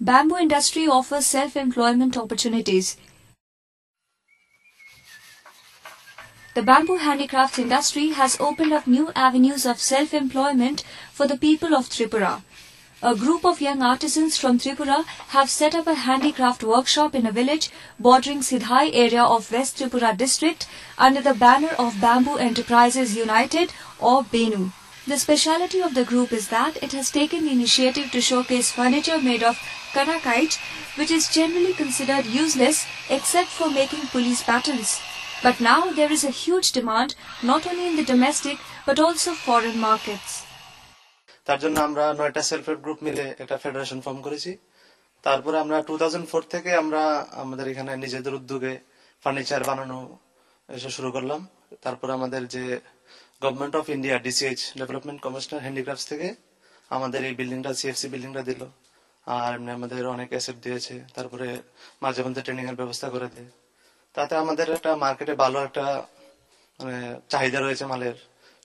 bamboo industry offers self-employment opportunities. The bamboo handicrafts industry has opened up new avenues of self-employment for the people of Tripura. A group of young artisans from Tripura have set up a handicraft workshop in a village bordering Sidhai area of West Tripura district under the banner of Bamboo Enterprises United or BENU. The speciality of the group is that it has taken the initiative to showcase furniture made of kanakite, which is generally considered useless except for making police battens. But now there is a huge demand not only in the domestic but also foreign markets. তার জন্য আমরা 9টা self help group মিলে একটা federation form করেছি। তারপরে আমরা 2004 থেকে আমরা আমাদের এখানে নিজেদের উদ্যোগে ফার্নিচার বানানো এসে শুরু করলাম। তারপর আমাদের যে government of India DCH development commissioner handicrafts থেকে আমাদের এই বিল্ডিংটা সিএফসি বিল্ডিংটা দিল, আর এমনি আমাদের অনেক অ্যাসেট দিয়েছে। তারপরে মাঝে মধ্যে ট্রেনিং এর ব্যবস্থা করে দেয়। তাতে আমাদের একটা মার্কেটে ভালো একটা মানে চাহিদা রয়েছে মালের,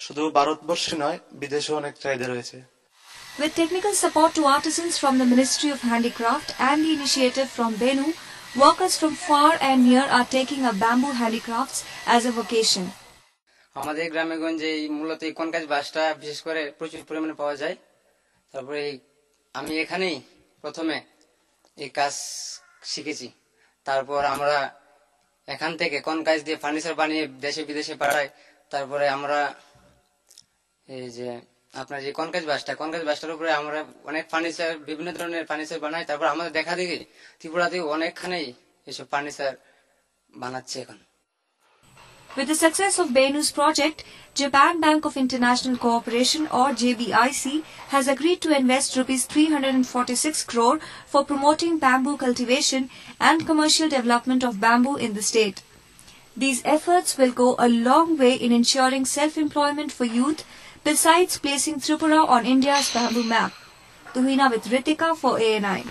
শুধু ভারতবর্ষে নয় বিদেশেও অনেক চাহিদা রয়েছে। With technical support to artisans from the Ministry of Handicraft and the initiative from BENU, workers from far and near are taking up bamboo handicrafts as a vocation. আমাদের গ্রামে গঞ্জে মূলত এই কনকাজ বাঁশটা বিশেষ করে প্রচুর পরিমাণে পাওয়া যায়। তারপরে আমি এখানেই প্রথমে এই কাজ শিখেছি। তারপর আমরা এখান থেকে কনকাজ দিয়ে ফার্নিচার বানিয়ে দেশে বিদেশে পাঠাই। তারপরে আমরা এই যে আপনার যে কনকাজ বাসটার উপরে আমরা অনেক ফার্নিচার বিভিন্ন ধরনের ফার্নিচার বানাই। তারপর আমাদের দেখা দেখি ত্রিপুরাতে অনেকখানেই এসব ফার্নিচার বানাচ্ছে এখন। With the success of BENU's project, Japan Bank of International Cooperation or JBIC has agreed to invest Rs 346 crore for promoting bamboo cultivation and commercial development of bamboo in the state. These efforts will go a long way in ensuring self-employment for youth, besides placing Tripura on India's bamboo map. Tuhina with Ritika for ANI.